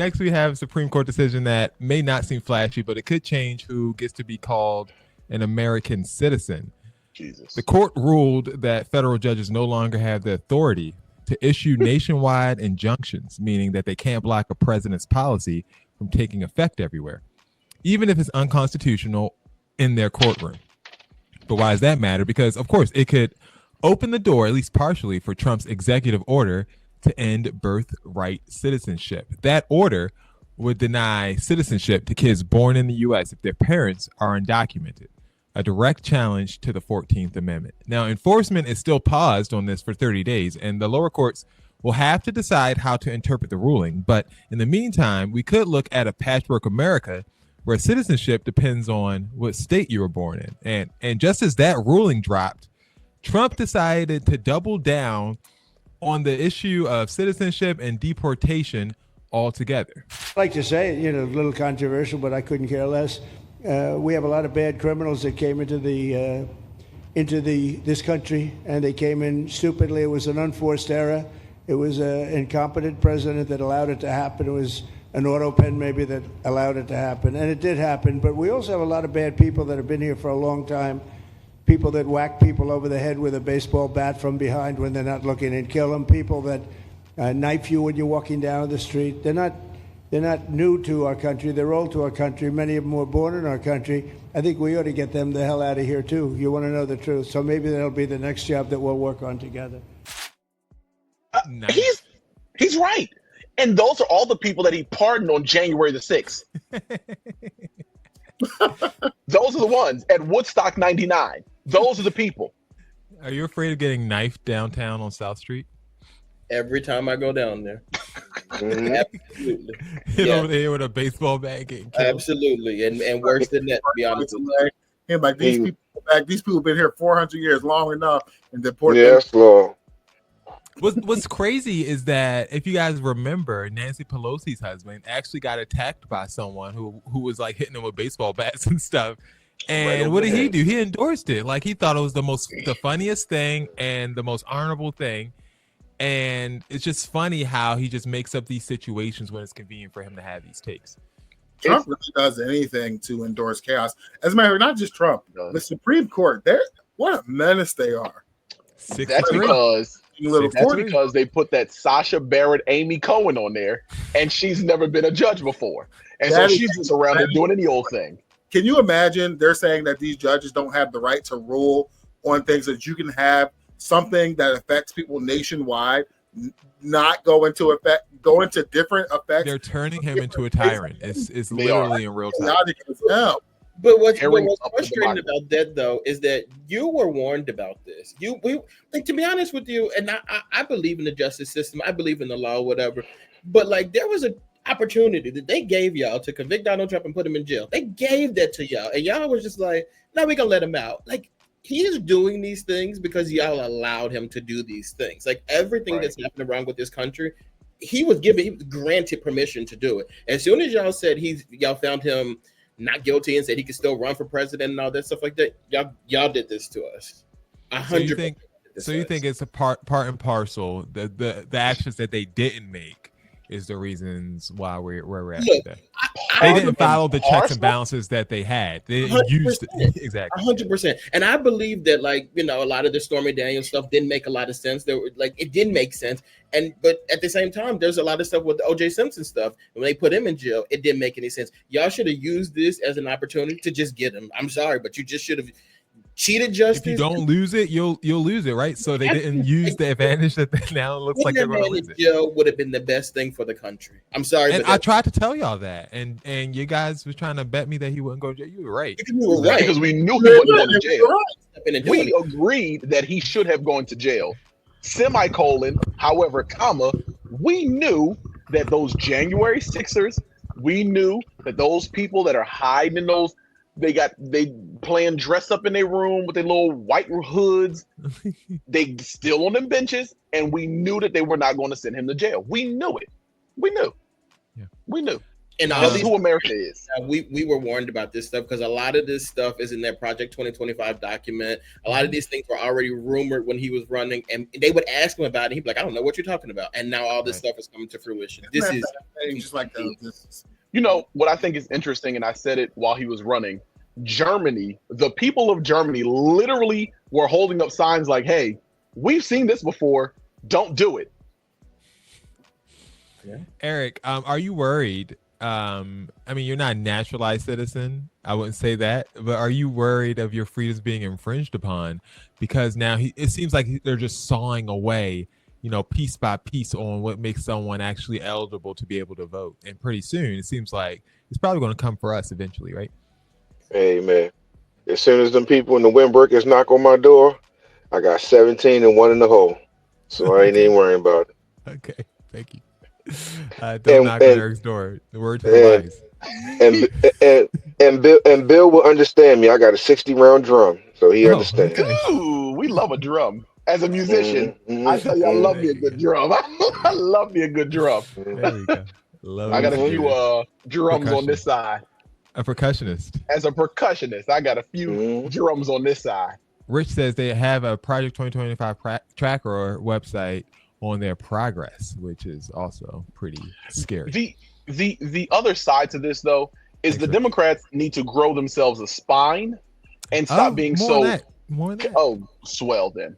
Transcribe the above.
Next, we have a Supreme Court decision that may not seem flashy, but it could change who gets to be called an American citizen. Jesus. The court ruled that federal judges no longer have the authority to issue nationwide injunctions, meaning that they can't block a president's policy from taking effect everywhere, even if it's unconstitutional in their courtroom. But why does that matter? Because, of course, it could open the door, at least partially, for Trump's executive order to end birthright citizenship. That order would deny citizenship to kids born in the U.S. if their parents are undocumented, a direct challenge to the 14th Amendment. Now, enforcement is still paused on this for 30 days, and the lower courts will have to decide how to interpret the ruling. But in the meantime, we could look at a patchwork America where citizenship depends on what state you were born in. And just as that ruling dropped, Trump decided to double down on the issue of citizenship and deportation altogether. I'd like to say, a little controversial, but I couldn't care less. We have a lot of bad criminals that came into this country, and they came in stupidly. It was an unforced error. It was an incompetent president that allowed it to happen. It was an auto pen maybe that allowed it to happen, and it did happen. But we also have a lot of bad people that have been here for a long time, people that whack people over the head with a baseball bat from behind when they're not looking and kill them, people that knife you when you're walking down the street. They're not new to our country. They're old to our country. Many of them were born in our country. I think we ought to get them the hell out of here, too. You want to know the truth. So maybe that'll be the next job that we'll work on together. Nice. He's right. And those are all the people that he pardoned on January the 6th. Those are the ones at Woodstock 99. Those are the people. Are you afraid of getting knifed downtown on South Street? Every time I go down there. Absolutely. Over there with a baseball bat getting killed. Absolutely. And worse than that, to be honest with you. And like these people have been here 400 years long enough and deported. Yes, Lord. What's crazy is that if you guys remember, Nancy Pelosi's husband actually got attacked by someone who was like hitting him with baseball bats and stuff. And what did he do? He endorsed it. Like he thought it was the funniest thing and the most honorable thing. And it's just funny how he just makes up these situations when it's convenient for him to have these takes. Trump really does anything to endorse chaos. As a matter of fact, not just Trump, the Supreme Court, what a menace they are. That's because they put that Sacha Baron Amy Cohen on there, and she's never been a judge before. And so she's just around there doing any old thing. Can you imagine they're saying that these judges don't have the right to rule on things, that you can have something that affects people nationwide not go into different effects? They're turning him into a tyrant. It's literally in real time. But what's frustrating about that, though, is that you were warned about this. To be honest with you, and I believe in the justice system. I believe in the law, whatever. But like, there was an opportunity that they gave y'all to convict Donald Trump and put him in jail. They gave that to y'all, and y'all was just like, "No, we're gonna let him out." Like, he is doing these things because y'all allowed him to do these things. Like everything that's happening around with this country, he was granted permission to do it. As soon as y'all said y'all found him not guilty and said he could still run for president and all that stuff like that, y'all did this to us. 100%. So you think it's a part and parcel, the actions that they didn't make is the reasons why we're at today. They didn't follow the checks and balances that they had. They used it. Exactly 100%. And I believe that, like, a lot of the Stormy Daniels stuff didn't make a lot of sense. It didn't make sense. But at the same time, there's a lot of stuff with the O.J. Simpson stuff. When they put him in jail, it didn't make any sense. Y'all should have used this as an opportunity to just get him. I'm sorry, but you just should have cheated justice. If you don't lose it, you'll lose it, right? So they didn't use the advantage that they now looks like they're going to lose it. Jail would have been the best thing for the country. I'm sorry, and I tried to tell y'all that, and you guys were trying to bet me that he wouldn't go to jail. You were right. You were right because we knew he wasn't going to jail. We agreed that he should have gone to jail. Semicolon, however, comma, we knew that those January 6ers, we knew that those people that are hiding in those, they playing dress up in their room with their little white hoods. They still on them benches, and we knew that they were not going to send him to jail. We knew it. We knew. Yeah. We knew. And That's who America is. We were warned about this stuff because a lot of this stuff is in that Project 2025 document. A lot of these things were already rumored when he was running, and they would ask him about it. He'd be like, "I don't know what you're talking about," and now all this stuff is coming to fruition. This is just like this. You know what I think is interesting, and I said it while he was running. Germany, the people of Germany, literally were holding up signs like, "Hey, we've seen this before. Don't do it." Yeah. Eric, are you worried? I mean, you're not a naturalized citizen. I wouldn't say that, but are you worried of your freedoms being infringed upon? Because now it seems like they're just sawing away, piece by piece on what makes someone actually eligible to be able to vote. And pretty soon, it seems like it's probably going to come for us eventually, right? Hey, man. As soon as them people in the windbreakers knock on my door, I got 17 and 1 in the hole. So I ain't even worrying about it. Okay. Thank you. Don't knock on Eric's door. The word to the wise. And Bill will understand me. I got a 60-round drum, so he understands. Okay. Ooh, we love a drum. As a musician, I tell you, I love me a good drum. I love me a good drum. There we go. I got a few drums on this side. A percussionist. As a percussionist, I got a few drums on this side. Rich says they have a Project 2025 tracker website on their progress, which is also pretty scary. The other side to this, though, is the Democrats need to grow themselves a spine and stop being so. More than that. Oh, swell then.